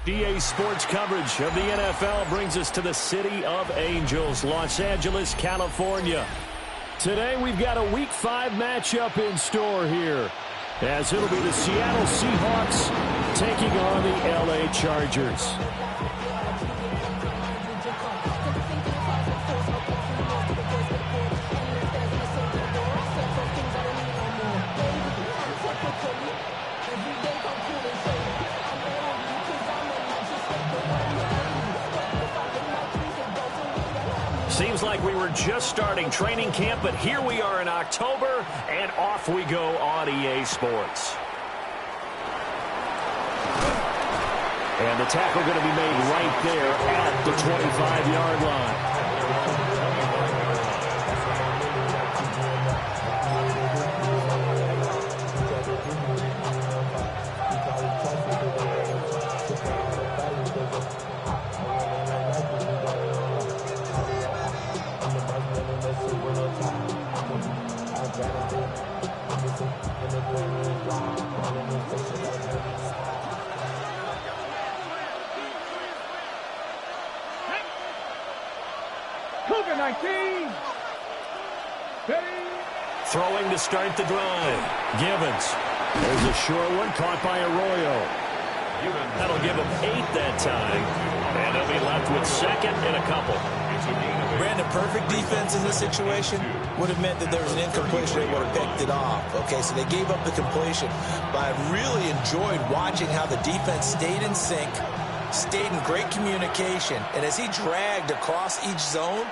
EA Sports coverage of the NFL brings us to the City of Angels, Los Angeles, California. Today we've got a Week 5 matchup in store here, as it'll be the Seattle Seahawks taking on the LA Chargers. Seems like we were just starting training camp, but here we are in October, and off we go on EA Sports. And the tackle going to be made right there at the 25-yard line. Throwing to start the drive. Gibbons. There's a short one caught by Arroyo. That'll give him 8 that time. And he'll be left with second and a couple. Brandon, perfect defense in this situation would have meant that there was an incompletion. They would have picked it off. Okay, so they gave up the completion. But I really enjoyed watching how the defense stayed in sync, stayed in great communication, and as he dragged across each zone,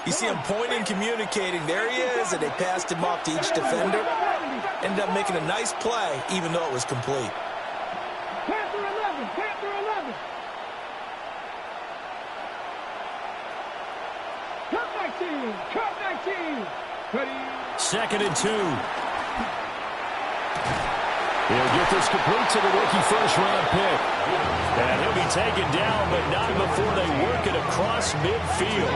you see him pointing, communicating. There he is, and they passed him off to each defender. Ended up making a nice play, even though it was complete. Panther 11, Panther 11. Cut 19, cut 19. Ready. Second and 2. He'll get this complete to the rookie first-round pick. And he'll be taken down, but not before they work it across midfield.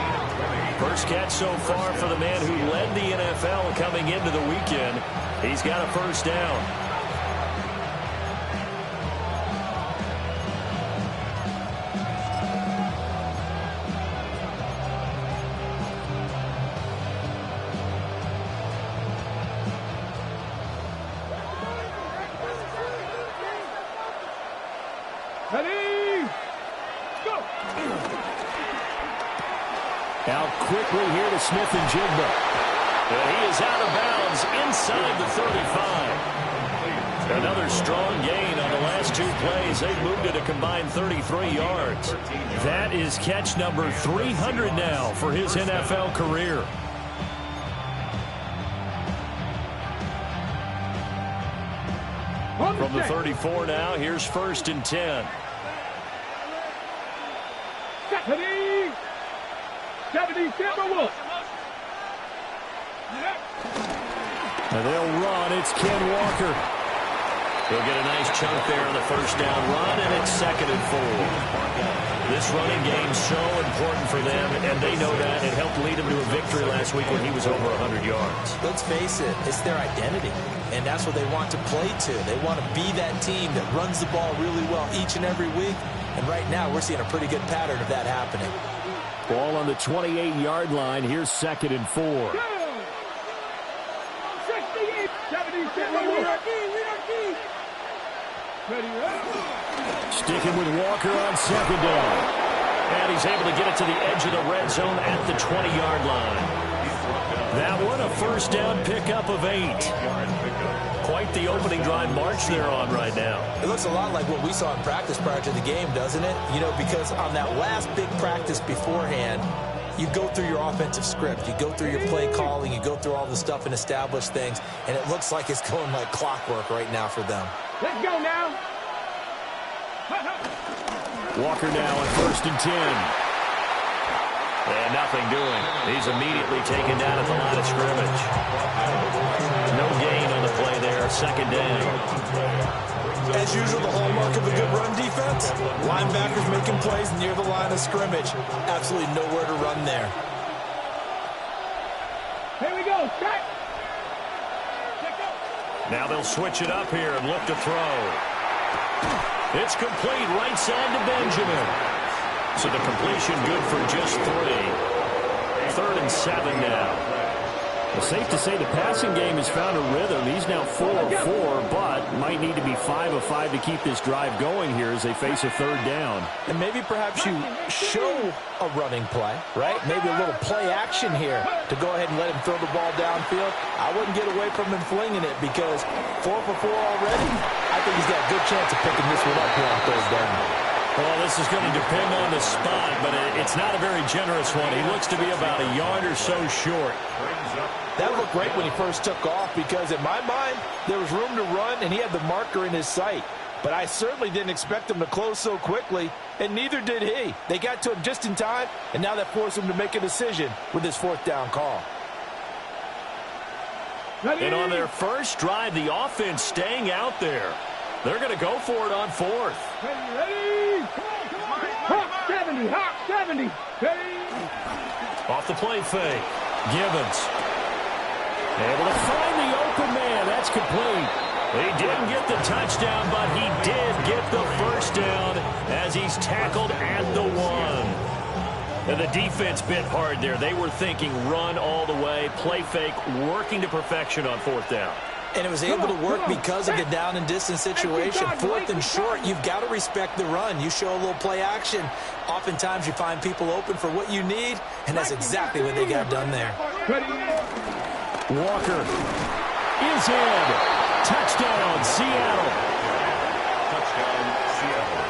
First catch so far for the man who led the NFL coming into the weekend. He's got a first down. Ready, go! Out quickly here to Smith and Jigba. And he is out of bounds inside the 35. Another strong gain on the last 2 plays. They moved it a combined 33 yards. That is catch number 300 now for his NFL career. From the 34 now, here's first and 10. 70-1. And they'll run. It's Ken Walker. He'll get a nice chunk there on the first down run, and it's second and 4. This running game so important for them, and they know that. It helped lead them to a victory last week when he was over 100 yards. Let's face it, it's their identity, and that's what they want to play to. They want to be that team that runs the ball really well each and every week, and right now we're seeing a pretty good pattern of that happening. Ball on the 28-yard line. Here's second and 4. 68, 77-1. Sticking with Walker on second down. And he's able to get it to the edge of the red zone at the 20-yard line. That one, a first down pickup of 8. Quite the opening drive march they're on right now. It looks a lot like what we saw in practice prior to the game, doesn't it? You know, because on that last big practice beforehand, you go through your offensive script, you go through your play calling, you go through all the stuff and establish things, and it looks like it's going like clockwork right now for them. Let's go now. Walker now on first and 10. And nothing doing. He's immediately taken down at the line of scrimmage. No gain on the play there. Second down. As usual, the hallmark of a good run defense, linebackers making plays near the line of scrimmage. Absolutely nowhere to run there. Here we go. Check. Now they'll switch it up here and look to throw. It's complete right side to Benjamin. So the completion good for just 3. 3rd and 7 now. Well, safe to say the passing game has found a rhythm. He's now 4 of 4, but might need to be 5 of 5 to keep this drive going here as they face a 3rd down. And maybe perhaps you show a running play, right? Maybe a little play action here to go ahead and let him throw the ball downfield. I wouldn't get away from him flinging it because 4 for 4 already. I think he's got a good chance of picking this one up here on 3rd down. Well, this is going to depend on the spot, but it's not a very generous one. He looks to be about a yard or so short. That looked great when he first took off because in my mind, there was room to run and he had the marker in his sight. But I certainly didn't expect him to close so quickly, and neither did he. They got to him just in time, and now that forced him to make a decision with his 4th down call. And on their first drive, the offense staying out there. They're going to go for it on 4th. Ready? Hawk 70, Hawk 70. Ready? Off the play fake. Gibbons. Able to find the open man. That's complete. He didn't get the touchdown, but he did get the first down as he's tackled at the 1. And the defense bit hard there. They were thinking run all the way, play fake, working to perfection on 4th down. And it was able to work because of the down and distance situation. 4th and short, you've got to respect the run. You show a little play action. Oftentimes you find people open for what you need, and that's exactly what they got done there. Walker is in. Touchdown, Seattle. Touchdown, Seattle.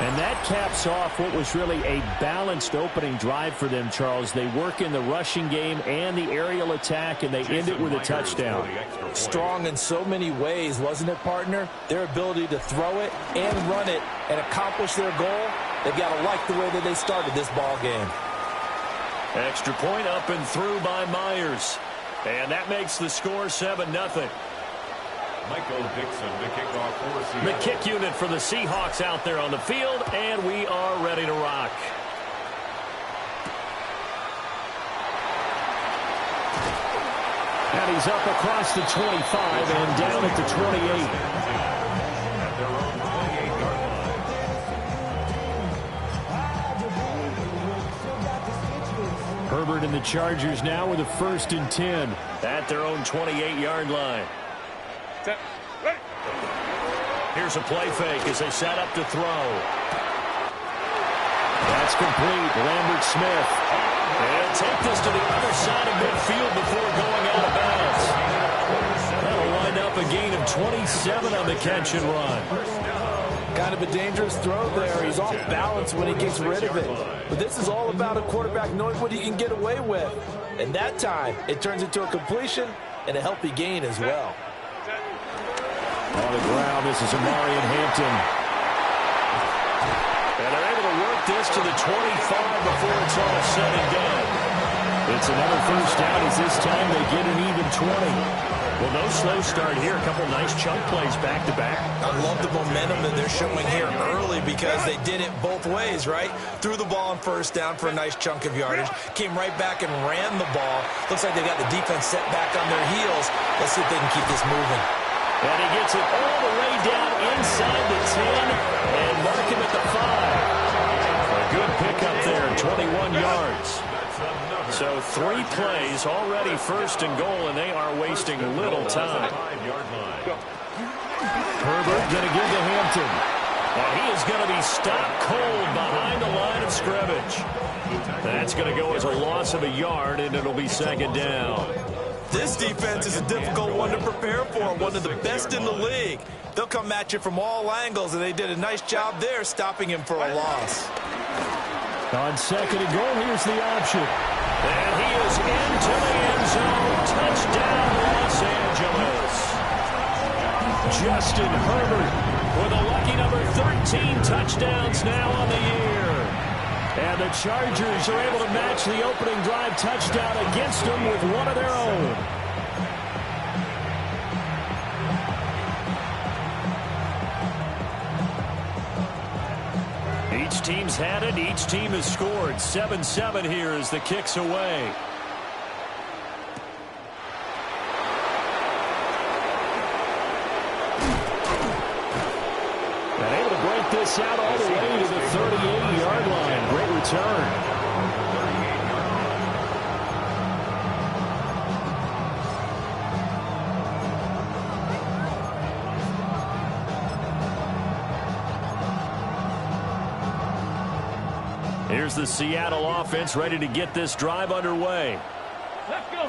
And that caps off what was really a balanced opening drive for them, Charles. They work in the rushing game and the aerial attack, and they end it with a touchdown. Strong in so many ways, wasn't it, partner? Their ability to throw it and run it and accomplish their goal, they've got to like the way that they started this ball game. Extra point up and through by Myers. And that makes the score 7-0. Michael Dixon, the kickoff for Seahawks. The kick unit for the Seahawks out there on the field, and we are ready to rock. And he's up across the 25 and down at the 28. At their own 28-yard line. Herbert and the Chargers now with a 1st and 10. At their own 28-yard line. Here's a play fake as they set up to throw. That's complete. Lambert Smith. And take this to the other side of midfield before going out of bounds. That'll wind up a gain of 27 on the catch and run. Kind of a dangerous throw there. He's off balance when he gets rid of it. But this is all about a quarterback knowing what he can get away with. And that time, it turns into a completion and a healthy gain as well. On the ground, this is Amarian Hampton. And they're able to work this to the 25 before it's all said and done. It's another 1st down as this time they get an even 20. Well, no slow start here. A couple nice chunk plays back-to-back. I love the momentum that they're showing here early because they did it both ways, right? Threw the ball on 1st down for a nice chunk of yardage. Came right back and ran the ball. Looks like they got the defense set back on their heels. Let's see if they can keep this moving. And he gets it all the way down inside the 10 and mark him at the 5. A good pickup there, 21 yards. So 3 plays, already 1st and goal, and they are wasting little time. Herbert going to give to Hampton. And he is going to be stopped cold behind the line of scrimmage. That's going to go as a loss of a yard, and it'll be 2nd down. This defense is a difficult one to prepare for, one of the best in the league. They'll come at you from all angles, and they did a nice job there stopping him for a loss. On 2nd and goal, here's the option. And he is into the end zone. Touchdown, Los Angeles. Justin Herbert with a lucky number 13 touchdowns now on the year. And the Chargers are able to match the opening drive touchdown against them with one of their own. Each team's had it. Each team has scored. 7-7 here as the kick's away. And able to break this out all the way to the 38-yard line. Great return. Here's the Seattle offense ready to get this drive underway.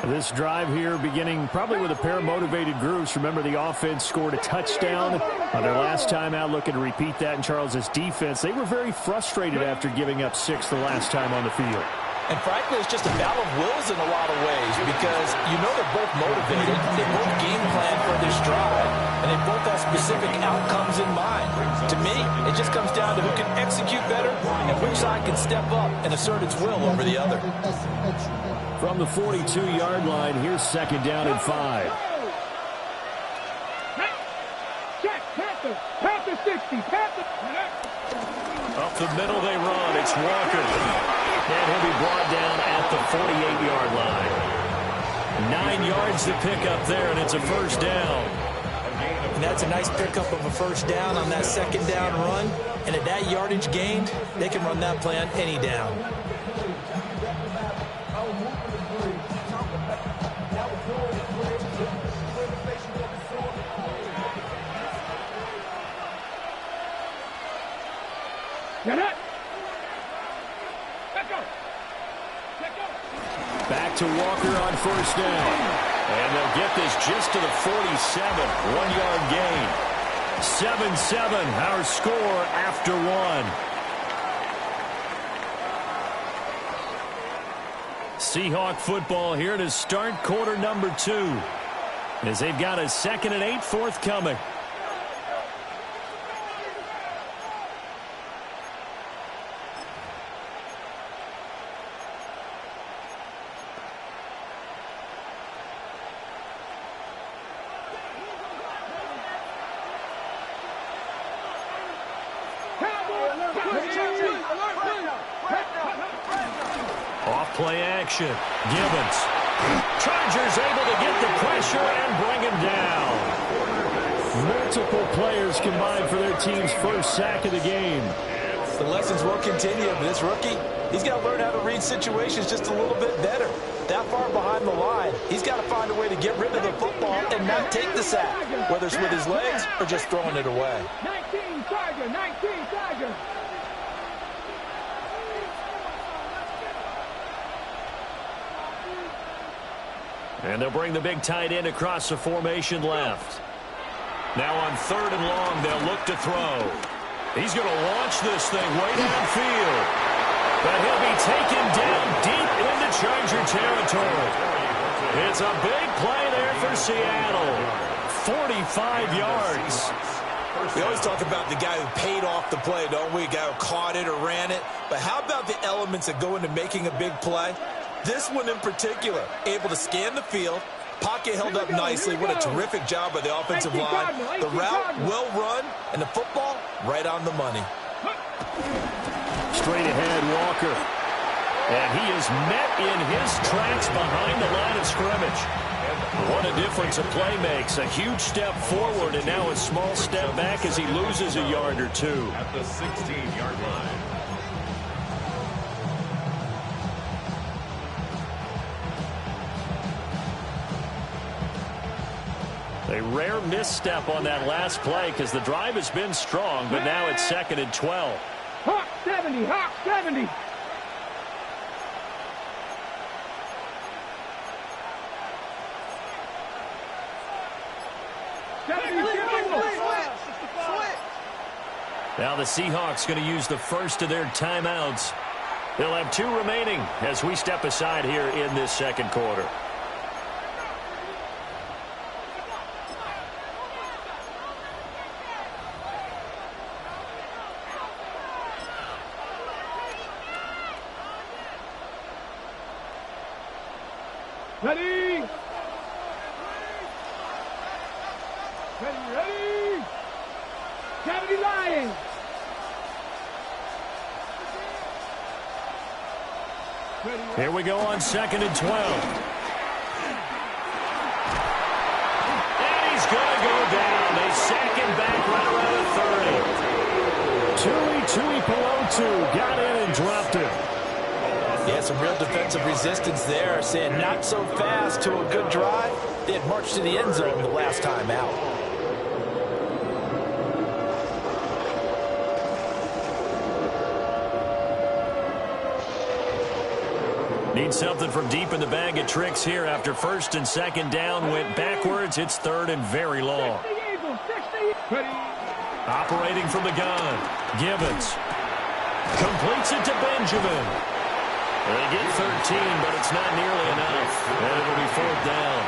This drive here beginning probably with a pair of motivated groups. Remember, the offense scored a touchdown on their last time out, looking to repeat that in Charles's defense. They were very frustrated after giving up 6 the last time on the field. And frankly, it's just a battle of wills in a lot of ways because you know they're both motivated. They both game plan for this drive, and they both have specific outcomes in mind. To me, it just comes down to who can execute better and which side can step up and assert its will over the other. From the 42-yard line, here's second down and 5. Check, Panther 60, Panther. Up the middle they run. It's Walker. And he'll be brought down at the 48-yard line. 9 yards to pick up there, and it's a first down. And that's a nice pickup of a first down on that second down run. And at that yardage gained, they can run that play on any down. Get it. Back to Walker on first down. And they'll get this just to the 47. 1-yard gain. 7-7, our score after 1. Seahawk football here to start quarter number 2. As they've got a 2nd and 8 forthcoming. Off-play action. Gibbons. Chargers able to get the pressure and bring him down. Multiple players combined for their team's first sack of the game. The lessons will continue, but this rookie, he's got to learn how to read situations just a little bit better. That far behind the line, he's got to find a way to get rid of the football and not take the sack, whether it's with his legs or just throwing it away. 19 Tiger. And they'll bring the big tight end across the formation left. Now on 3rd and long, they'll look to throw. He's going to launch this thing way downfield. But he'll be taken down deep into Charger territory. It's a big play there for Seattle. 45 yards. We always talk about the guy who paid off the play, don't we? A guy who caught it or ran it. But how about the elements that go into making a big play? This one in particular, able to scan the field, pocket held up nicely. What a terrific job by the offensive line. The route well run, and the football right on the money. Straight ahead, Walker. And he is met in his tracks behind the line of scrimmage. What a difference a play makes. A huge step forward and now a small step back as he loses a yard or two. At the 16-yard line. A rare misstep on that last play because the drive has been strong, but now it's 2nd and 12. Hawk 70. Now the Seahawks going to use the first of their timeouts. They'll have 2 remaining as we step aside here in this second quarter. Ready. 70 Lions. Here we go on 2nd and 12. And he's going to go down. They sack Tuipulotu got in and dropped it. Yeah, some real defensive resistance there, saying not so fast to a good drive. They had marched to the end zone the last time out. Need something from deep in the bag of tricks here after first and second down went backwards. It's third and very long. Operating from the gun, Gibbons completes it to Benjamin. They get 13, but it's not nearly enough, and it'll be fourth down.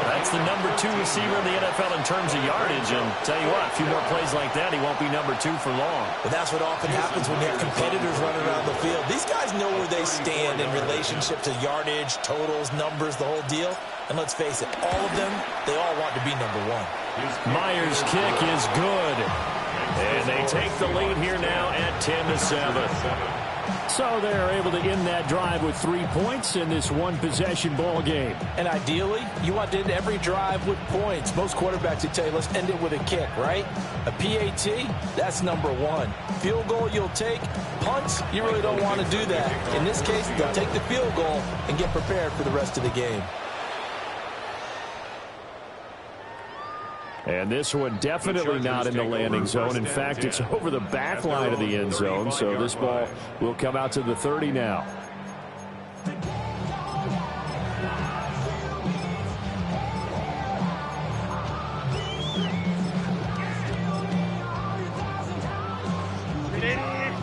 That's the number 2 receiver in the NFL in terms of yardage, and tell you what, a few more plays like that, he won't be number 2 for long. But that's what often happens when you have competitors running around the field. These guys know where they stand in relationship to yardage, totals, numbers, the whole deal. And let's face it, all of them, they all want to be number 1. Myers' kick is good. And they take the lead here now at 10-7. So they're able to end that drive with 3 points in this one-possession ball game. And ideally, you want to end every drive with points. Most quarterbacks would tell you, let's end it with a kick, right? A PAT, that's number 1. Field goal you'll take. Punts, you really don't want to do that. In this case, they'll take the field goal and get prepared for the rest of the game. And this one definitely not in the landing zone. In fact, it's over the back line of the end zone. So this ball will come out to the 30 now.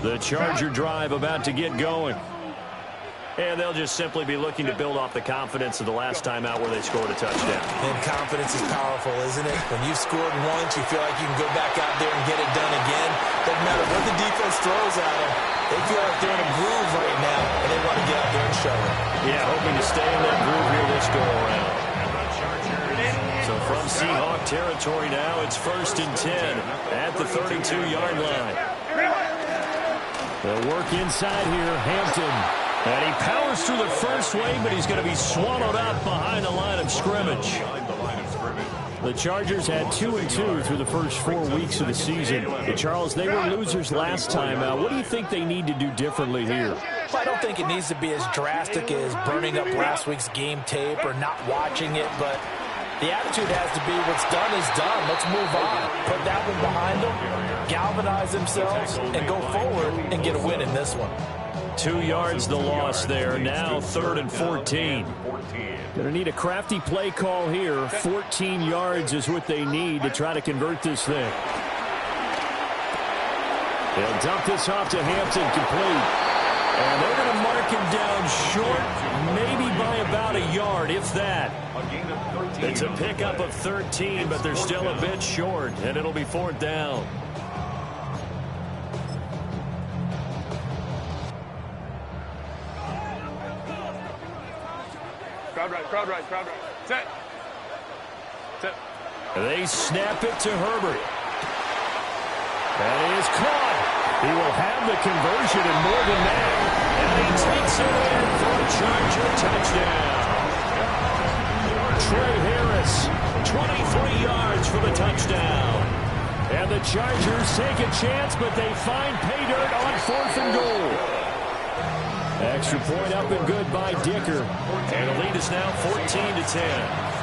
The Charger drive about to get going. And they'll just simply be looking to build off the confidence of the last time out where they scored a touchdown. And confidence is powerful, isn't it? When you've scored once, you feel like you can go back out there and get it done again. Doesn't matter what the defense throws at them. They feel like they're in a groove right now, and they want to get out there and show it. Yeah, hoping to stay in that groove here this go-around. So from Seahawk territory now, it's 1st and 10 at the 32-yard line. They'll work inside here, Hampton. And he powers through the first wave, but he's going to be swallowed up behind the line of scrimmage. The Chargers had 2-2 through the first 4 weeks of the season. And Charles, they were losers last time out. What do you think they need to do differently here? Well, I don't think it needs to be as drastic as burning up last week's game tape or not watching it, but the attitude has to be what's done is done. Let's move on. Put that one behind them, galvanize themselves, and go forward and get a win in this one. 2 yards the loss there. Now 3rd and 14. Going to need a crafty play call here. 14 yards is what they need to try to convert this thing. They'll dump this off to Hampton, complete. And they're going to mark him down short, maybe by about a yard, if that. It's a pickup of 13, but they're still a bit short, and it'll be 4th down. Crowd right. Set. They snap it to Herbert. That is caught. He will have the conversion and more than that. And he takes it in for a Charger touchdown. Trey Harris, 23 yards for the touchdown. And the Chargers take a chance, but they find pay dirt on 4th and goal. Extra point up and good by Dicker. And the lead is now 14-10.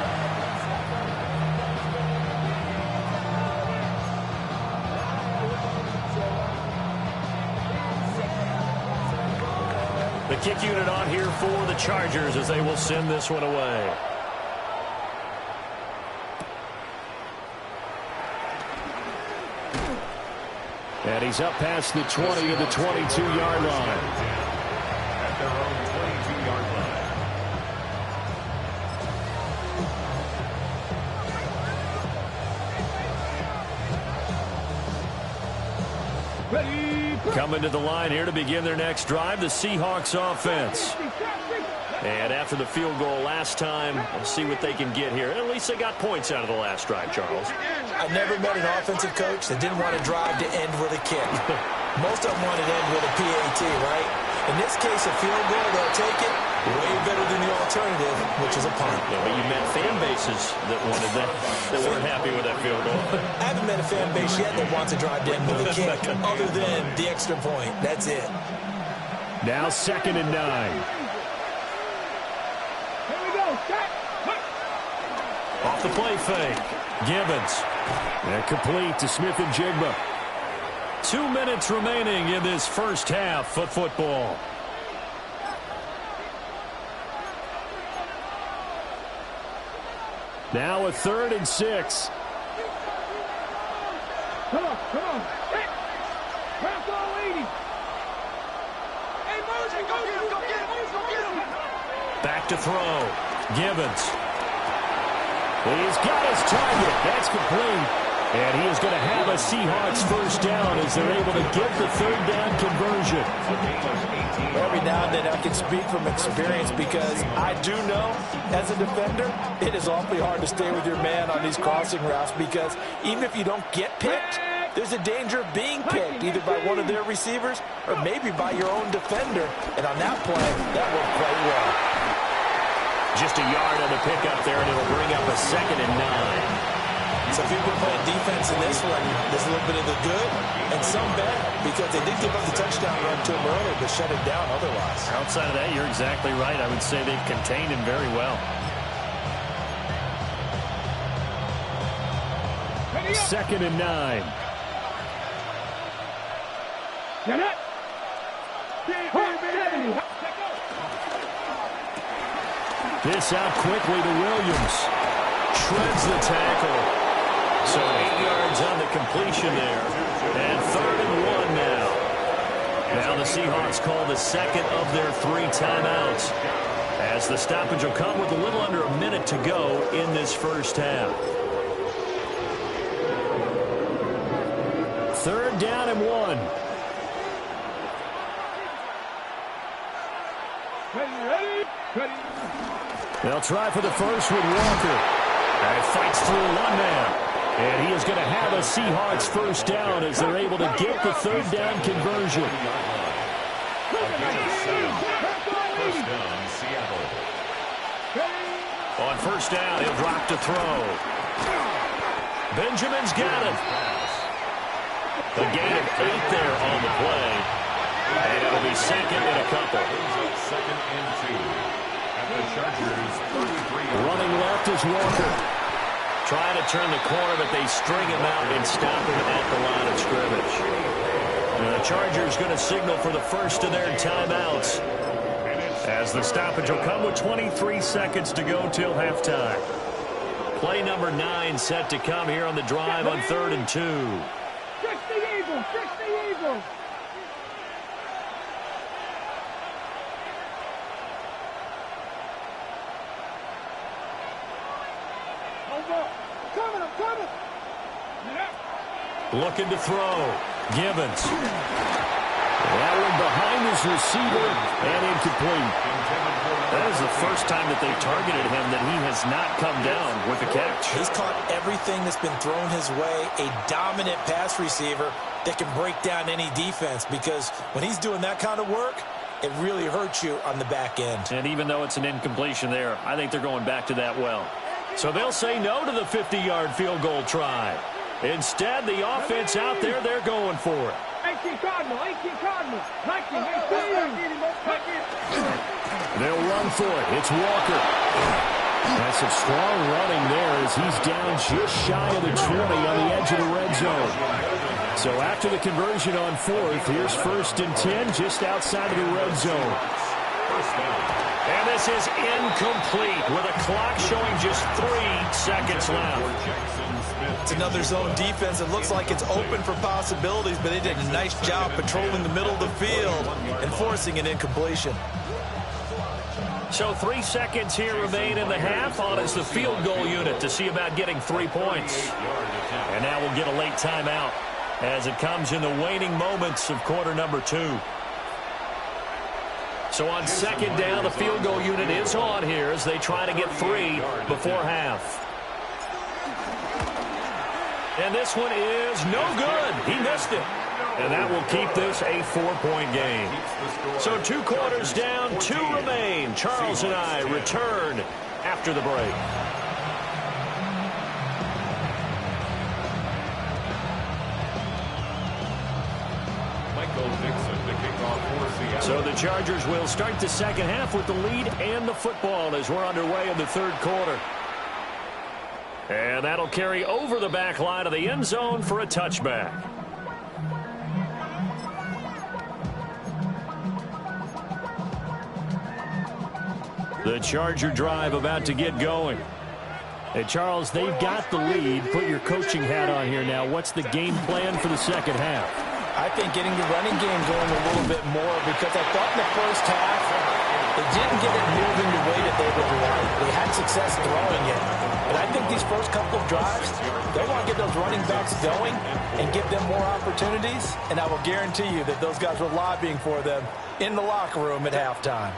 The kick unit on here for the Chargers as they will send this one away. And he's up past the 20 to the 22-yard line. At their own 22-yard line. Coming to the line here to begin their next drive, the Seahawks offense. And after the field goal last time, we'll see what they can get here. At least they got points out of the last drive, Charles. I never met an offensive coach that didn't want to drive to end with a kick. Most of them wanted to end with a PAT, right? In this case, a field goal, they'll take it. Way better than the alternative, which is a punt. Yeah, but you met fan bases that wanted that, that weren't happy with that field goal. I haven't met a fan base yet that wants to drive to end with a kick, other than the extra point. That's it. Now 2nd and 9. Here we go. Set. Off the play fake. Gibbons. And complete to Smith and Jigba. 2 minutes remaining in this first half of football. Now a 3rd and 6. Come on. Hit. Pass all 80. Hey, Moses, go get him. Back to throw. Gibbons. He's got his target. That's complete. And he is going to have a Seahawks first down as they're able to get the 3rd down conversion. Every now and then I can speak from experience because I do know, as a defender, it is awfully hard to stay with your man on these crossing routes because even if you don't get picked, there's a danger of being picked either by one of their receivers or maybe by your own defender. And on that play, that worked quite well. Just a yard on the pickup there, and it'll bring up a 2nd and 9. Some people playing defense in this one. There's a little bit of the good and some bad because they did give up the touchdown run to him earlier but shut it down otherwise. Outside of that, you're exactly right. I would say they've contained him very well. 2nd and 9. Get it. This out quickly to Williams. Shreds the tackle. So 8 yards on the completion there. And 3rd and 1 now. Now the Seahawks call the 2nd of their 3 timeouts, as the stoppage will come with a little under a minute to go in this first half. 3rd down and 1. Ready. They'll try for the first with Walker. And fights through one man. And he is going to have a Seahawks first down as they're able to get the 3rd down conversion. First down, Seattle. On first down, he'll drop to throw. Benjamin's got it. A gain of 8 there on the play. And it'll be 2nd and a couple. 2nd and 2. At the Chargers, 33. Running left is Walker. Trying to turn the corner, but they string him out and stop him at the line of scrimmage. And the Chargers going to signal for the first of their timeouts, as the stoppage will come with 23 seconds to go till halftime. Play number 9 set to come here on the drive on 3rd and 2. Fix the Eagles. Coming. Looking to throw. Gibbons. That one behind his receiver and incomplete. That is the first time that they've targeted him that he has not come down with the catch. He's caught everything that's been thrown his way. A dominant pass receiver that can break down any defense because when he's doing that kind of work, it really hurts you on the back end. And even though it's an incompletion there, I think they're going back to that well. So they'll say no to the 50-yard field goal try. Instead, the offense out there, they're going for it. 18 Cardinal. They'll run for it. It's Walker. That's some strong running there as he's down just shy of the 20 on the edge of the red zone. So after the conversion on 4th, here's 1st and 10 just outside of the red zone. And this is incomplete with a clock showing just 3 seconds left. It's another zone defense. It looks like it's open for possibilities, but they did a nice job patrolling the middle of the field and forcing an incompletion. So 3 seconds here remain in the half. On is the field goal unit to see about getting 3 points. And now we'll get a late timeout as it comes in the waning moments of quarter number 2. So on 2nd down, the field goal unit is on here as they try to get 3 before half. And this one is no good. He missed it. And that will keep this a 4-point game. So 2 quarters down, 2 remain. Charles and I return after the break. So the Chargers will start the second half with the lead and the football as we're underway in the third quarter. And that'll carry over the back line of the end zone for a touchback. The Charger drive about to get going. Hey, Charles, they've got the lead. Put your coaching hat on here now. What's the game plan for the second half? I think getting the running game going a little bit more, because I thought in the first half they didn't get it moving the way that they would like. They had success throwing it. But I think these first couple of drives, they want to get those running backs going and give them more opportunities. And I will guarantee you that those guys were lobbying for them in the locker room at halftime.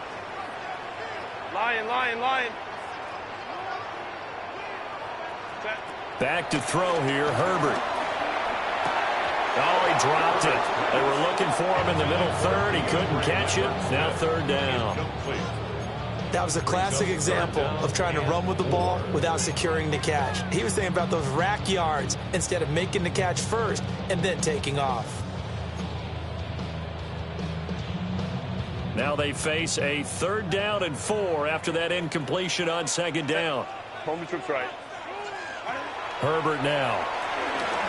Lion. Back to throw here, Herbert. Oh, he dropped it. They were looking for him in the middle third. He couldn't catch it. Now third down. That was a classic example of trying to run with the ball without securing the catch. He was thinking about those rack yards instead of making the catch first and then taking off. Now they face a 3rd down and 4 after that incompletion on 2nd down. Home trip's right. Herbert now.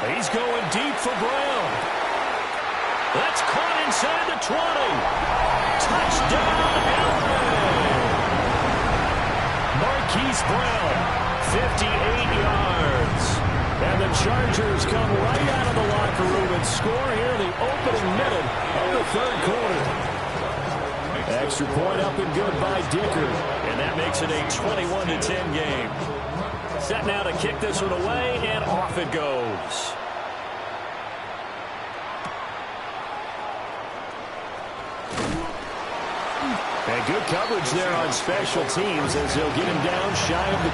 He's going deep for Brown. That's caught inside the 20. Touchdown, LA. Marquise Brown, 58 yards. And the Chargers come right out of the locker room and score here in the opening minute of the third quarter. Extra point up and good by Dicker. And that makes it a 21-10 game. Set now to kick this one away, and off it goes. And good coverage there on special teams as they'll get him down shy of the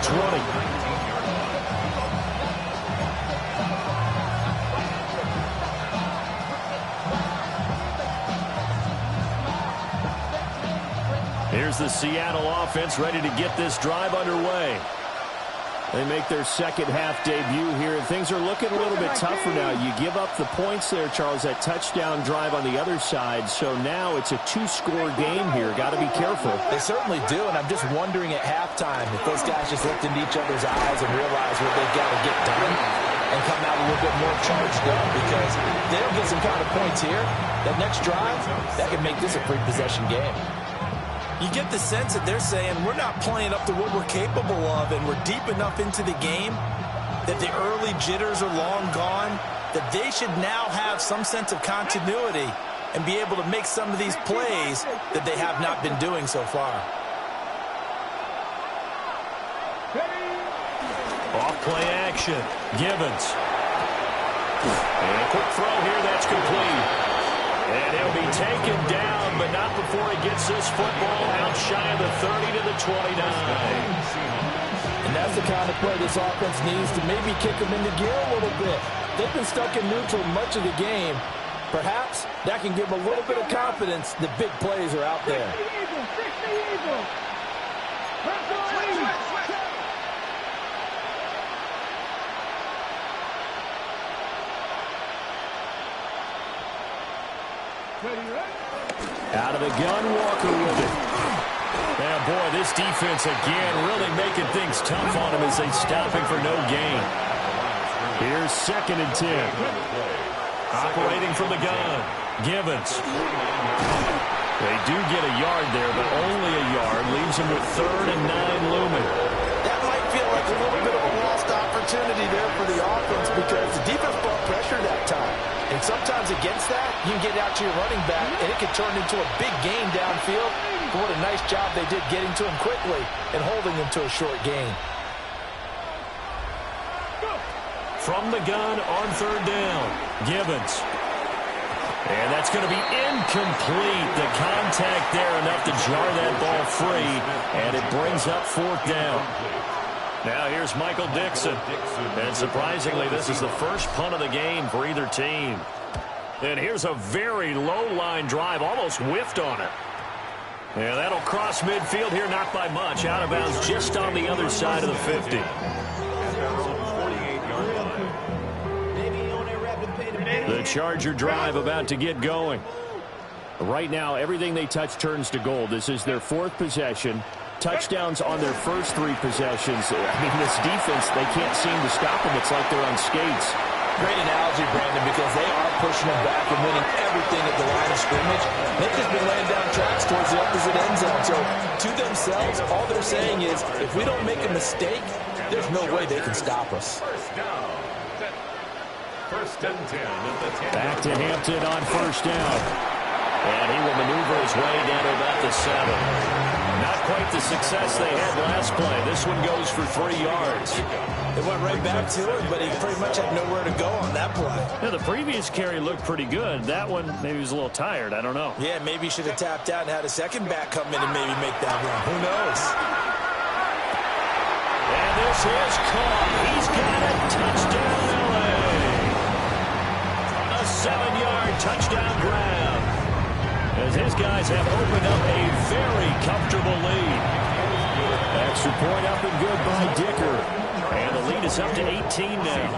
20. Here's the Seattle offense ready to get this drive underway. They make their second half debut here, and things are looking a little bit tougher now. You give up the points there, Charles, that touchdown drive on the other side. So now it's a 2-score game here. Got to be careful. They certainly do, and I'm just wondering at halftime if those guys just looked into each other's eyes and realized what they've got to get done and come out a little bit more charged up, because they don't get some kind of points here. That next drive, that could make this a 3-possession game. You get the sense that they're saying we're not playing up to what we're capable of, and we're deep enough into the game that the early jitters are long gone, that they should now have some sense of continuity and be able to make some of these plays that they have not been doing so far. Off play action. Gibbons. And a quick throw here, that's complete. And he'll be taken down, but not before he gets this football out shy of the 30 to the 29. And that's the kind of play this offense needs to maybe kick them into gear a little bit. They've been stuck in neutral much of the game. Perhaps that can give them a little bit of confidence that big plays are out there. Out of the gun, Walker with it. Now, boy, this defense again really making things tough on him as they stop him for no gain. Here's 2nd and 10. Operating from the gun, Gibbons. They do get a yard there, but only a yard. Leaves them with 3rd and 9 looming. That might feel like a little bit of a lost opportunity there for the offense, because the defense brought pressure that time. And sometimes against that, you can get out to your running back, and it can turn into a big gain downfield. But what a nice job they did getting to him quickly and holding him to a short gain. From the gun on 3rd down, Gibbons. And that's going to be incomplete. The contact there enough to jar that ball free, and it brings up 4th down. Now here's Michael Dixon. And surprisingly, this is the first punt of the game for either team. And here's a very low-line drive, almost whiffed on it. Yeah, that'll cross midfield here, not by much. Out of bounds just on the other side of the 50. The Charger drive about to get going. Right now, everything they touch turns to gold. This is their 4th possession. Touchdowns on their first 3 possessions. I mean, this defense, they can't seem to stop them. It's like they're on skates. Great analogy, Brandon, because they are pushing them back and winning everything at the line of scrimmage. They've just been laying down tracks towards the opposite end zone. So, to themselves, all they're saying is, if we don't make a mistake, there's no way they can stop us. First and 10 at the 10. Back to Hampton on first down. And he will maneuver his way down to about the 7. Not quite the success they had last play. This one goes for 3 yards. They went right back to it, but he pretty much had nowhere to go on that play. Yeah, the previous carry looked pretty good. That one, maybe he was a little tired. I don't know. Yeah, maybe he should have tapped out and had a second back come in and maybe make that run. Who knows? And this is caught. He's got a touchdown, LA. A 7-yard touchdown grab, as his guys have opened up a very comfortable lead. Extra point up and good by Dicker. And the lead is up to 18 now.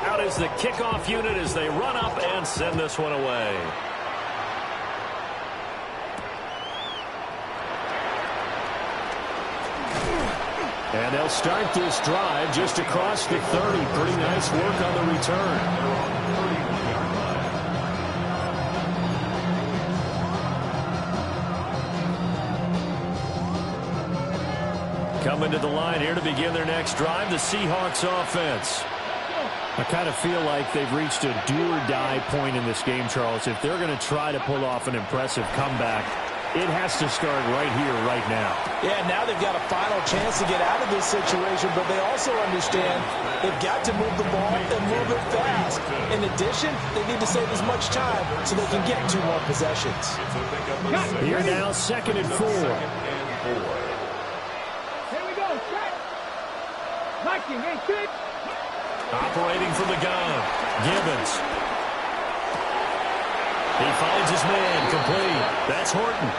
Out is the kickoff unit as they run up and send this one away. And they'll start this drive just across the 30. Pretty nice work on the return. Coming to the line here to begin their next drive, the Seahawks offense. I kind of feel like they've reached a do-or-die point in this game, Charles. If they're going to try to pull off an impressive comeback, it has to start right here, right now. Yeah, now they've got a final chance to get out of this situation, but they also understand they've got to move the ball and move it fast. In addition, they need to save as much time so they can get 2 more possessions. Here now, 2nd and 4. Operating from the gun, Gibbons. He finds his man, complete. That's Horton.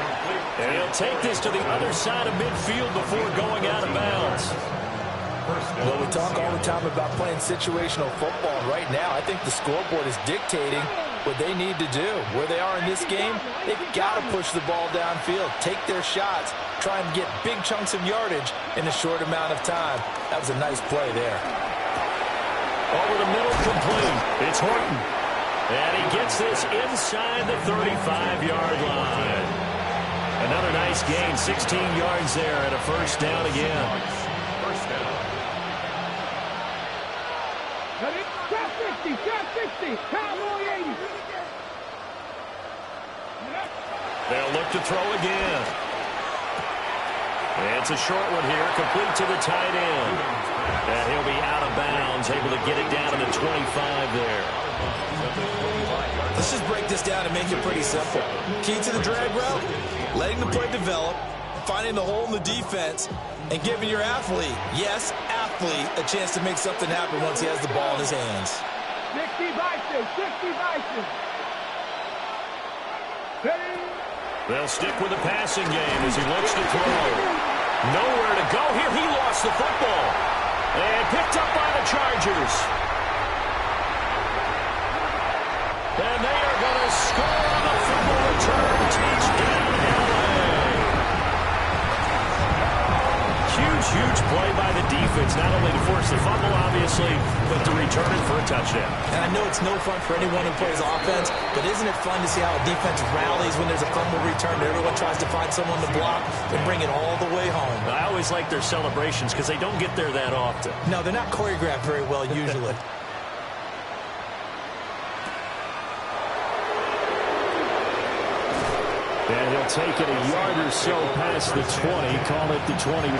And he'll take this to the other side of midfield before going out of bounds. Well, we talk all the time about playing situational football. Right now, I think the scoreboard is dictating what they need to do. Where they are in this game, they've got to push the ball downfield, take their shots, try and get big chunks of yardage in a short amount of time. That was a nice play there. Over the middle, complete. It's Horton. And he gets this inside the 35-yard line. Another nice gain, 16 yards there, and a first down again. First down. Trap 60, Cowboy 80. They'll look to throw again. It's a short one here, complete to the tight end. And he'll be out of bounds, able to get it down to the 25 there. Let's just break this down and make it pretty simple. Key to the drag route, letting the play develop, finding the hole in the defense, and giving your athlete, yes, athlete, a chance to make something happen once he has the ball in his hands. 60 Vices. They'll stick with the passing game as he looks to throw. Nowhere to go here. He lost the football. And picked up by the Chargers. And they are going to score on the fumble return. Touchdown, LA. Huge play by the defense, not only to force the fumble, obviously, but to return it for a touchdown. And I know it's no fun for anyone who plays offense, but isn't it fun to see how a defense rallies when there's a fumble return and everyone tries to find someone to block and bring it all the way home? I always like their celebrations because they don't get there that often. No, they're not choreographed very well usually. And he'll take it a yard or so past the 20, call it the 21.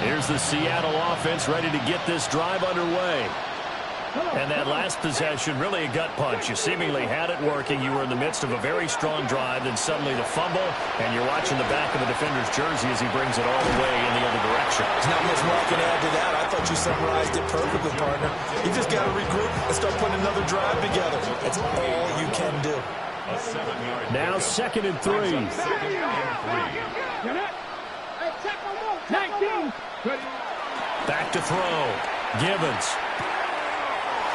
Here's the Seattle offense ready to get this drive underway. And that last possession, really a gut punch. You seemingly had it working. You were in the midst of a very strong drive, then suddenly the fumble, and you're watching the back of the defender's jersey as he brings it all the way in the other direction. There's not much more I can add to that. I thought you summarized it perfectly, partner. You just got to regroup and start putting another drive together. That's all you can do. Now 2nd and 3. 19. Back to throw. Gibbons.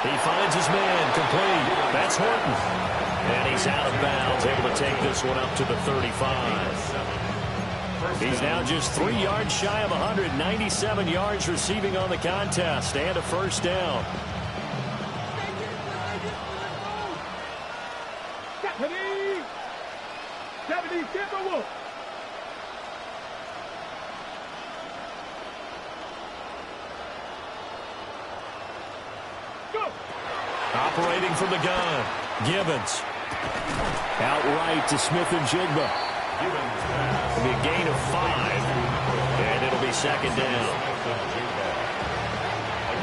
He finds his man, complete. That's Horton. And he's out of bounds, able to take this one up to the 35. He's now just 3 yards shy of 197 yards receiving on the contest and a first down. Operating from the gun, Gibbons. Outright to Smith and Jigba. It'll be a gain of 5, and it'll be 2nd down. A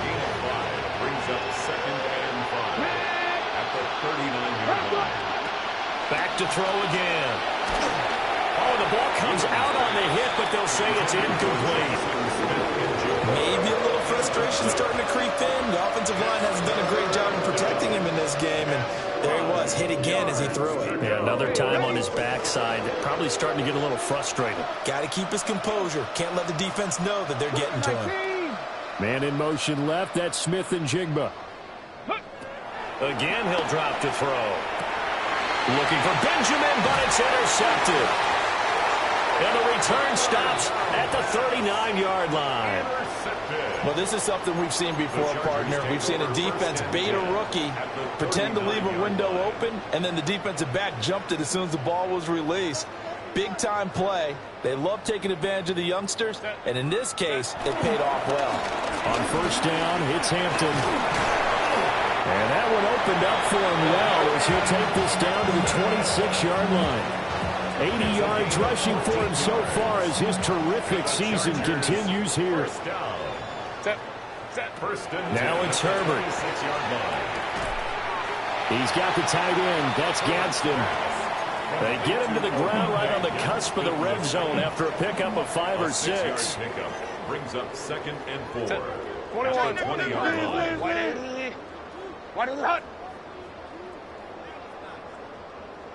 gain of 5 brings up 2nd and 5 at the 39-yard line. Back to throw again. Oh, the ball comes out on the hit, but they'll say it's incomplete. Maybe a little frustration starting to creep in. The offensive line hasn't done a great job of protecting him in this game, and there he was, hit again as he threw it. Yeah, another time on his backside, probably starting to get a little frustrated. Got to keep his composure. Can't let the defense know that they're getting to him. Man in motion left, that's Smith and Jigba. Again, he'll drop to throw. Looking for Benjamin, but it's intercepted. And the return stops at the 39-yard line. Well, this is something we've seen before, partner. We've seen a defense bait a rookie, pretend to leave a window open, and then the defensive back jumped it as soon as the ball was released. Big-time play. They love taking advantage of the youngsters, and in this case, it paid off well. On first down, it's Hampton. And that one opened up for him well as he'll take this down to the 26-yard line. 80 yards rushing for him so far as his terrific season continues here. Now it's Herbert. He's got the tight end. That's Gadsden. They get him to the ground right on the cusp of the red zone after a pickup of 5 or 6. Brings up 2nd and 4. 21. 20-yard line.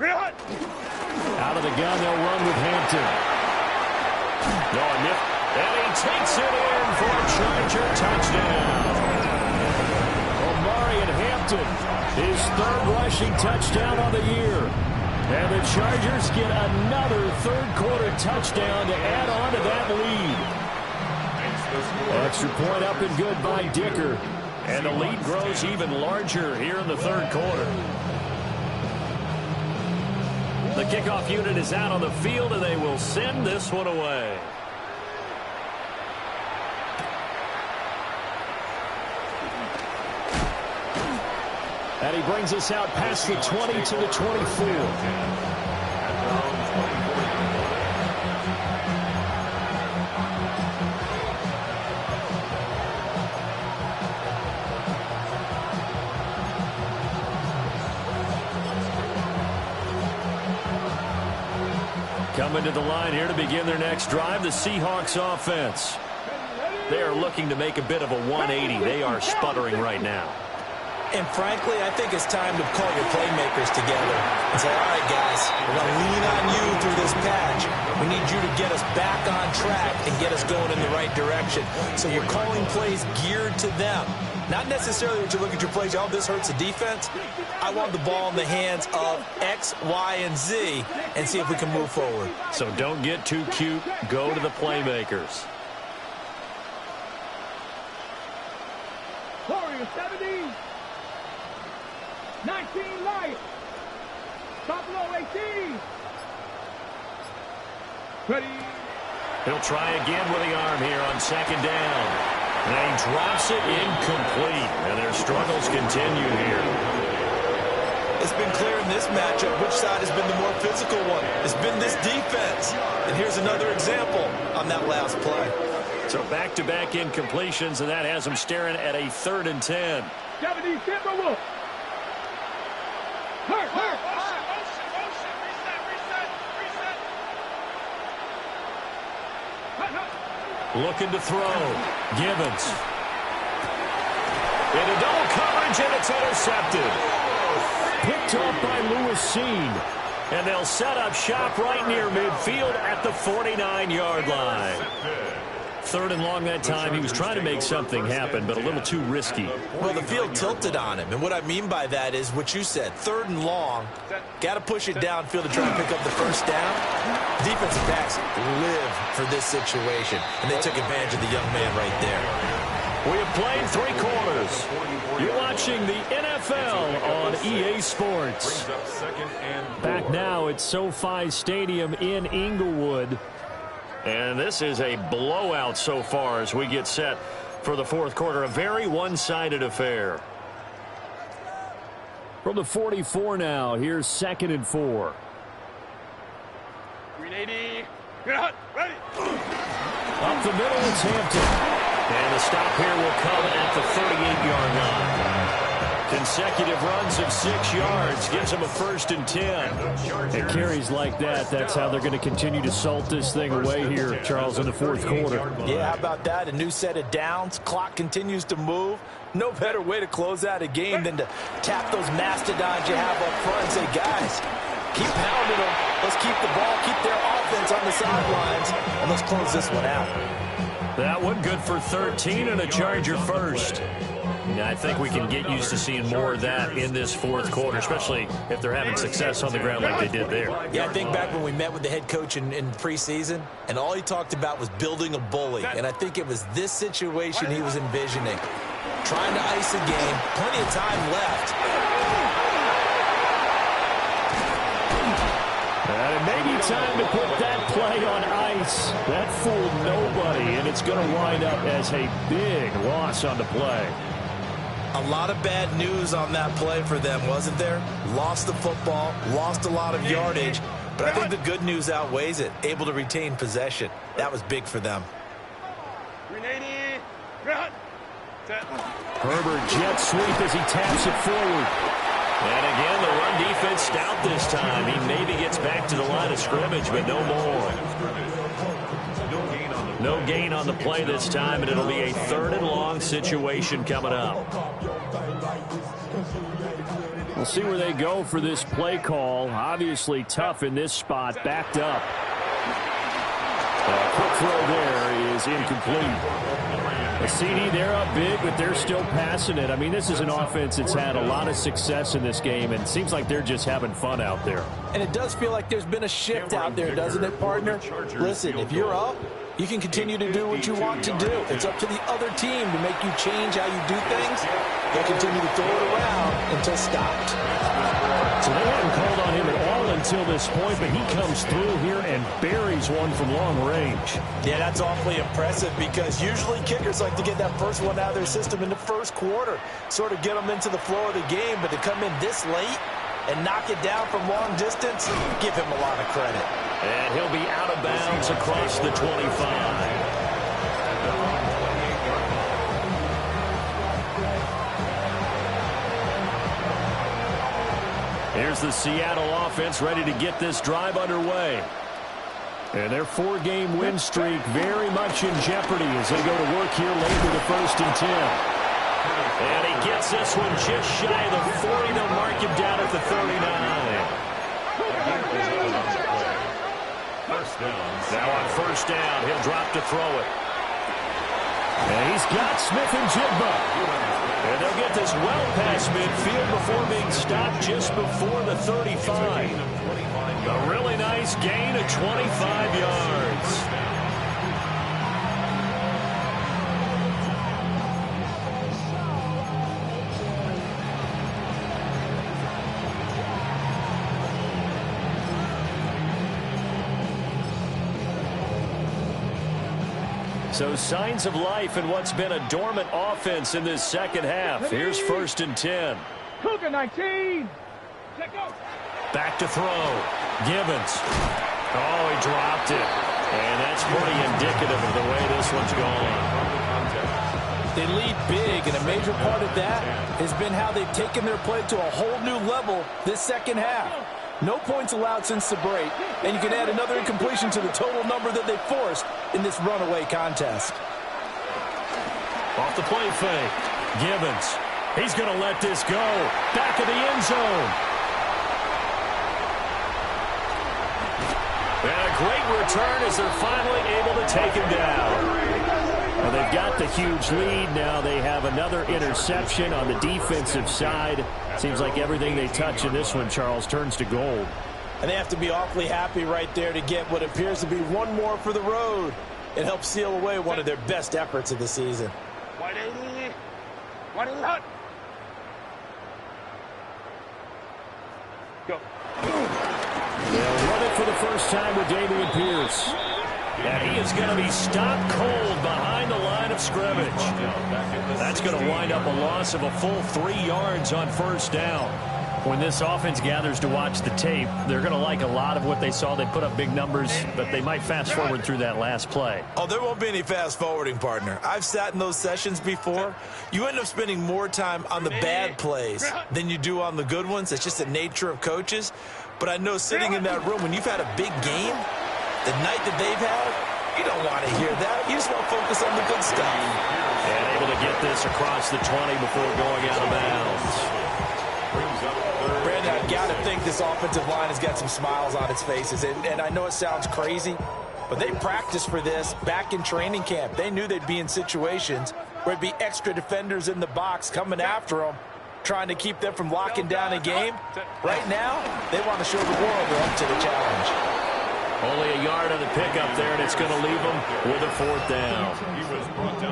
Out of the gun, they'll run with Hampton. And he takes it in for a Charger touchdown. Omarion Hampton, his 3rd rushing touchdown on the year. And the Chargers get another 3rd-quarter touchdown to add on to that lead. Extra point up and good by Dicker. And the lead grows even larger here in the 3rd quarter. The kickoff unit is out on the field, and they will send this one away. And he brings us out past the 20 to the 24. Coming to the line here to begin their next drive, the Seahawks offense. They are looking to make a bit of a 180. They are sputtering right now. And frankly, I think it's time to call your playmakers together and say, all right, guys, we're going to lean on you through this patch. We need you to get us back on track and get us going in the right direction. So you're calling plays geared to them. Not necessarily when you look at your plays, oh, this hurts the defense. I want the ball in the hands of X, Y, and Z and see if we can move forward. So don't get too cute. Go to the playmakers. Warriors 17. 19 Lions. Buffalo 18. Ready. He'll try again with the arm here on 2nd down. And he drops it incomplete. And their struggles continue here. It's been clear in this matchup which side has been the more physical one. It's been this defense. And here's another example on that last play. So back-to-back incompletions, and that has them staring at a 3rd and 10. 70 Timberwolves. Hurt. Looking to throw. Gibbons. Into double coverage, and it's intercepted. Picked off by Lewis Seen. And they'll set up shop right near midfield at the 49-yard line. 3rd and long that time. He was trying to make something happen, but a little too risky. Well, the field tilted on him. And what I mean by that is what you said. 3rd and long. Got to push it downfield to try and pick up the first down. Defensive backs live for this situation. And they took advantage of the young man right there. We have played 3 quarters. You're watching the NFL on EA Sports. Back now at SoFi Stadium in Inglewood. And this is a blowout so far as we get set for the 4th quarter. A very one-sided affair. From the 44 now, here's 2nd and 4. 380. Ready. Up the middle, it's Hampton. And the stop here will come at the 38-yard line. Consecutive runs of 6 yards gives them a 1st and 10. It carries like that. That's how they're going to continue to salt this thing away here, Charles, in the 4th quarter. Yeah, how about that? A new set of downs. Clock continues to move. No better way to close out a game than to tap those mastodons you have up front and say, guys, keep pounding them. Let's keep the ball, keep their offense on the sidelines, and let's close this one out. That one good for 13 and a Charger first. Yeah, I think we can get used to seeing more of that in this 4th quarter, especially if they're having success on the ground like they did there. Yeah, I think back when we met with the head coach in preseason, and all he talked about was building a bully. And I think it was this situation he was envisioning. Trying to ice a game, plenty of time left. And it may be time to put that play on ice. That fooled nobody, and it's going to wind up as a big loss on the play. A lot of bad news on that play for them, wasn't there? Lost the football, lost a lot of yardage, but I think the good news outweighs it. Able to retain possession. That was big for them. 380. Herbert jet sweep as he taps it forward. And again, the run defense stout this time. He maybe gets back to the line of scrimmage, but no more. No gain on the play this time, and it'll be a 3rd and long situation coming up. We'll see where they go for this play call. Obviously tough in this spot, backed up. A quick throw there is incomplete. A CD, they're up big, but they're still passing it. I mean, this is an offense that's had a lot of success in this game, and it seems like they're just having fun out there. And it does feel like there's been a shift out there, doesn't it, partner? Listen, if you're up, you can continue to do what you want to do. It's up to the other team to make you change how you do things. They'll continue to throw it around until stopped. So they hadn't called on him at all until this point, but he comes through here and buries one from long range. Yeah, that's awfully impressive because usually kickers like to get that first one out of their system in the 1st quarter, sort of get them into the flow of the game, but to come in this late and knock it down from long distance, give him a lot of credit. And he'll be out of bounds across the 25. Here's the Seattle offense ready to get this drive underway. And their 4-game win streak very much in jeopardy as they go to work here late in the 1st and 10. And he gets this one just shy of the 40. They'll mark him down at the 39. Now on 1st down, he'll drop to throw it. And he's got Smith and Jigba. And they'll get this well past midfield before being stopped just before the 35. A really nice gain of 25 yards. So signs of life in what's been a dormant offense in this 2nd half. Here's 1st and 10. Cougar 19. Check out. Back to throw. Gibbons. Oh, he dropped it. And that's pretty indicative of the way this one's gone. They lead big, and a major part of that has been how they've taken their play to a whole new level this second half. No points allowed since the break, and you can add another incompletion to the total number that they forced in this runaway contest. Off the play fake. Gibbons. He's going to let this go. Back of the end zone. And a great return as they're finally able to take him down. Well, they've got the huge lead. Now they have another interception on the defensive side. Seems like everything they touch in this one, Charles, turns to gold. And they have to be awfully happy right there to get what appears to be one more for the road. It helps seal away one of their best efforts of the season. 180 hot. Go. They'll run it for the first time with Dameon Pierce. And he is going to be stopped cold behind the line of scrimmage. That's going to wind up a loss of a full 3 yards on first down. When this offense gathers to watch the tape, they're going to like a lot of what they saw. They put up big numbers, but they might fast forward through that last play. Oh, there won't be any fast forwarding, partner. I've sat in those sessions before. You end up spending more time on the bad plays than you do on the good ones. It's just the nature of coaches. But I know sitting in that room, when you've had a big game, the night that they've had, you don't want to hear that. You just want to focus on the good stuff. And able to get this across the 20 before going out of bounds. Brandon, I've got to think this offensive line has got some smiles on its faces. And I know it sounds crazy, but they practiced for this back in training camp. They knew they'd be in situations where there'd be extra defenders in the box coming after them, trying to keep them from locking down a game. Right now, they want to show the world they're up to the challenge. Only a yard on the pickup there, and it's going to leave them with a fourth down.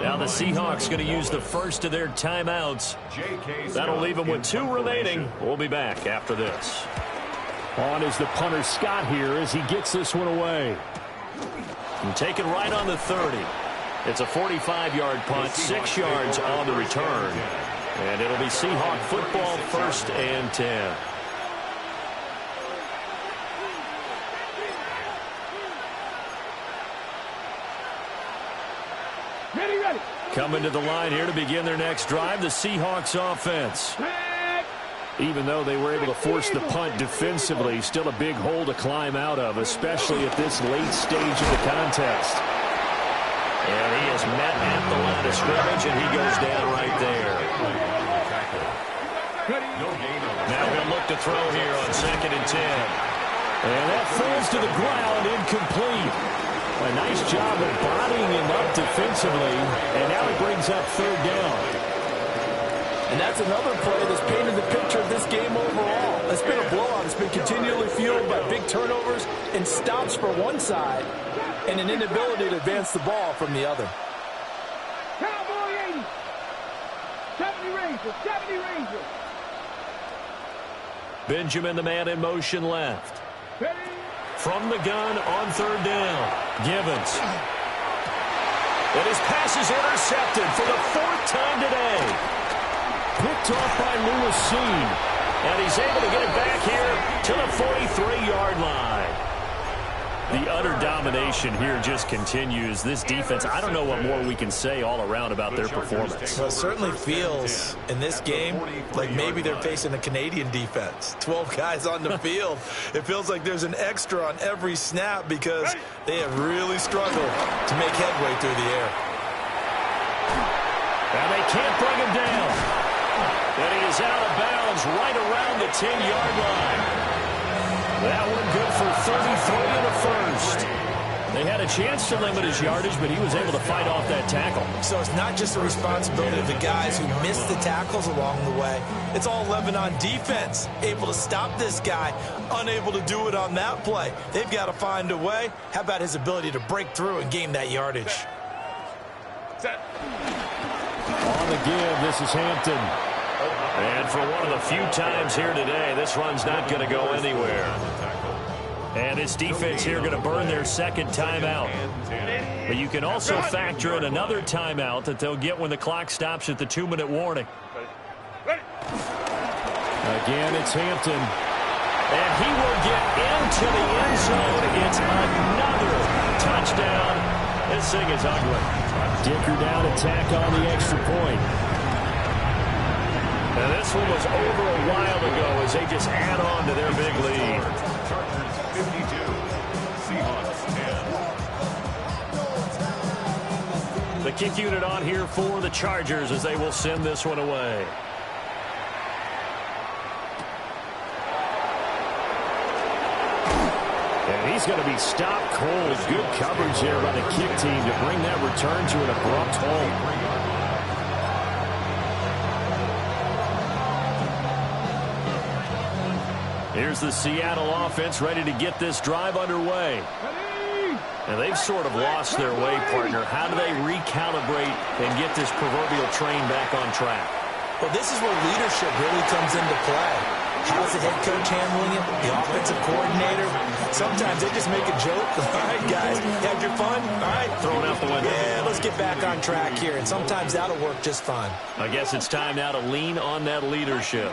Now the Seahawks going to use the first of their timeouts. That'll leave them with 2 remaining. We'll be back after this. On is the punter Scott here as he gets this one away. And taken right on the 30. It's a 45-yard punt, 6 yards on the return. And it'll be Seahawk football, 1st and 10. Ready. Coming to the line here to begin their next drive, the Seahawks offense. Even though they were able to force the punt defensively, still a big hole to climb out of, especially at this late stage of the contest. And he is met at the line of scrimmage, and he goes down right there. Now he'll look to throw here on 2nd and 10. And that falls to the ground, incomplete. A nice job of bodying him up defensively, and now it brings up 3rd down. And that's another play that's painted the picture of this game overall. It's been a blowout. It's been continually fueled by big turnovers and stops for one side and an inability to advance the ball from the other. Cowboy 80. 70 Rangers. Benjamin, the man in motion left. Ready. From the gun on 3rd down. Gibbons. And his pass is intercepted for the 4th time today. Picked off by Lewis Seen. And he's able to get it back here to the 43-yard line. The utter domination here just continues. This defense, I don't know what more we can say all around about their performance. Well, it certainly feels in this game like maybe they're facing a Canadian defense. 12 guys on the field. It feels like there's an extra on every snap because they have really struggled to make headway through the air. And they can't bring him down. And he is out of bounds right around the 10-yard line. That one good for 33 in the first. They had a chance to limit his yardage, but he was able to fight off that tackle. So it's not just the responsibility of the guys who missed the tackles along the way. It's all 11 on defense, able to stop this guy, unable to do it on that play. They've got to find a way. How about his ability to break through and gain that yardage? Set. On the give, this is Hampton. And for one of the few times here today, this run's not going to go anywhere. And this defense here going to burn their 2nd timeout. But you can also factor in another timeout that they'll get when the clock stops at the 2-minute warning. Again, it's Hampton. And he will get into the end zone. It's another touchdown This thing is ugly. Dicker down to tack on the extra point. And this one was over a while ago as they just add on to their big lead. Chargers 52, Seahawks 10. The kick unit on here for the Chargers as they will send this one away. And he's going to be stopped cold. Good coverage there by the kick team to bring that return to an abrupt halt. Here's the Seattle offense ready to get this drive underway. And they've sort of lost their way, partner. How do they recalibrate and get this proverbial train back on track? Well, this is where leadership really comes into play. How's the head coach handling it? The offensive coordinator? Sometimes they just make a joke. All right, guys, you had your fun? All right. Throwing out the window. Yeah, let's get back on track here. And sometimes that'll work just fine. I guess it's time now to lean on that leadership.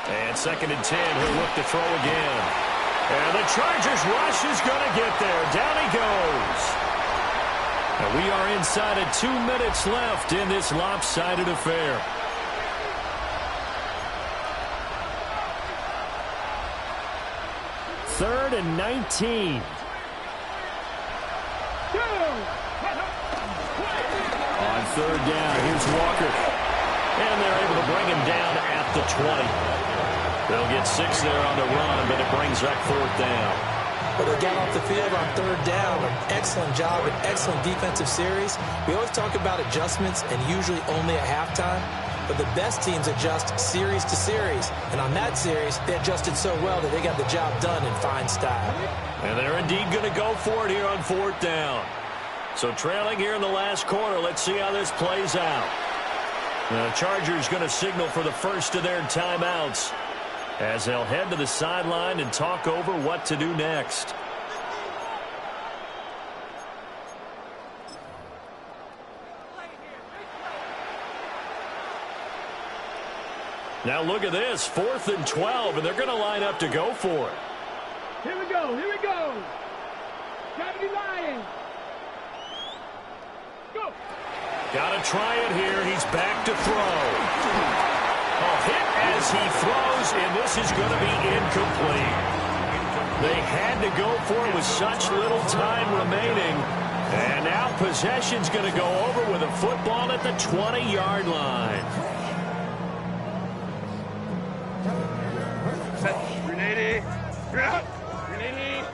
And 2nd and 10, he'll look to throw again. And the Chargers rush is going to get there. Down he goes. And we are inside of 2 minutes left in this lopsided affair. Third and 19. On 3rd down, here's Walker. And they're able to bring him down at the 20. They'll get 6 there on the run, but it brings back 4th down. But they got off the field on 3rd down. An excellent job, an excellent defensive series. We always talk about adjustments and usually only at halftime. But the best teams adjust series to series. And on that series, they adjusted so well that they got the job done in fine style. And they're indeed going to go for it here on 4th down. So trailing here in the last quarter, let's see how this plays out. The Chargers going to signal for the first of their timeouts as they'll head to the sideline and talk over what to do next. Now look at this, 4th and 12, and they're going to line up to go for it. Here we go, here we go. Got to be lying. Go. Got to try it here. He's back to throw. A hit as he throws, and this is going to be incomplete. They had to go for it with such little time remaining. And now possession's going to go over with a football at the 20-yard line. Grenade. Grenade.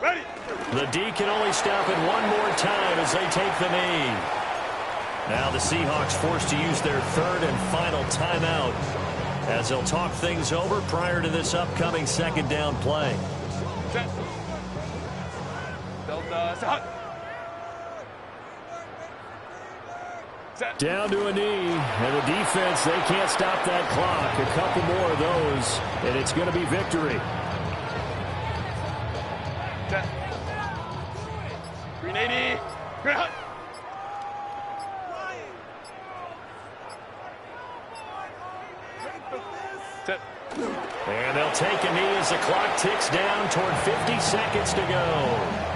Ready. The D can only stop it one more time as they take the knee. Now the Seahawks forced to use their 3rd and final timeout as they'll talk things over prior to this upcoming 2nd down play. Set. Delta. Set. Down to a knee, and the defense, they can't stop that clock. A couple more of those, and it's going to be victory. Set. Grenade. Grenade. Set. And they'll take a knee as the clock ticks down toward 50 seconds to go.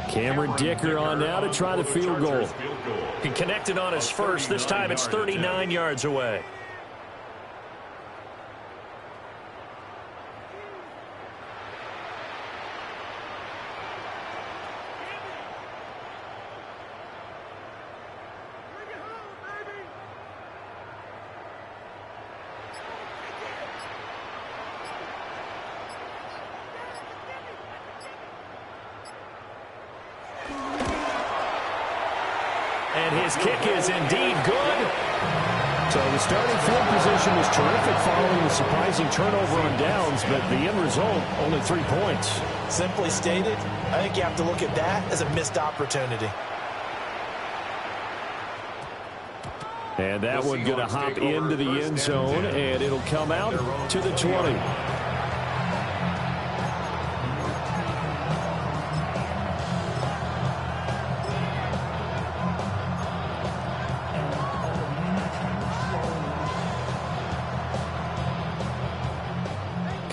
Cameron Dicker on now to try the field goal. He connected on his first. This time it's 39 yards away. And his kick is indeed good. So the starting field position was terrific following the surprising turnover on downs, but the end result, only 3 points. Simply stated, I think you have to look at that as a missed opportunity. And that one going to hop into the end zone, and it'll come out to the 20.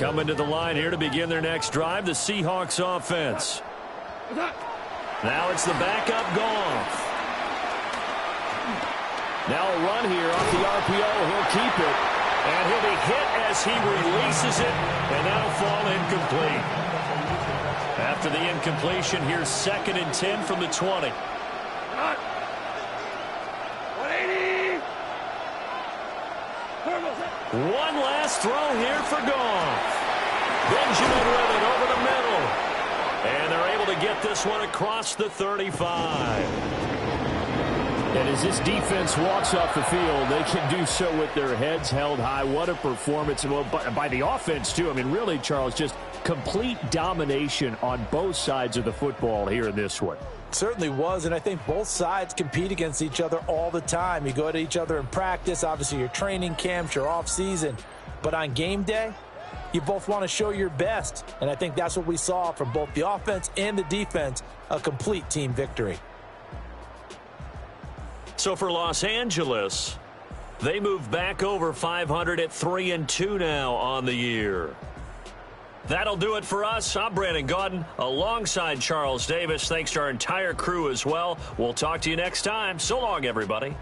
Coming to the line here to begin their next drive, the Seahawks offense. Now it's the backup Goff. Now a run here off the RPO. He'll keep it. And he'll be hit as he releases it. And that'll fall incomplete. After the incompletion, here's 2nd and 10 from the 20. 180. One last throw here for Goff. Benjamin with it over the middle. And they're able to get this one across the 35. And as this defense walks off the field, they can do so with their heads held high. What a performance. Well, by the offense, too. I mean, really, Charles, just complete domination on both sides of the football here in this one. Certainly was, and I think both sides compete against each other all the time. You go to each other in practice, obviously your training camps, your off-season. But on game day, you both want to show your best. And I think that's what we saw from both the offense and the defense, a complete team victory. So for Los Angeles, they move back over 500 at 3-2 now on the year. That'll do it for us. I'm Brandon Gaudin alongside Charles Davis. Thanks to our entire crew as well. We'll talk to you next time. So long, everybody.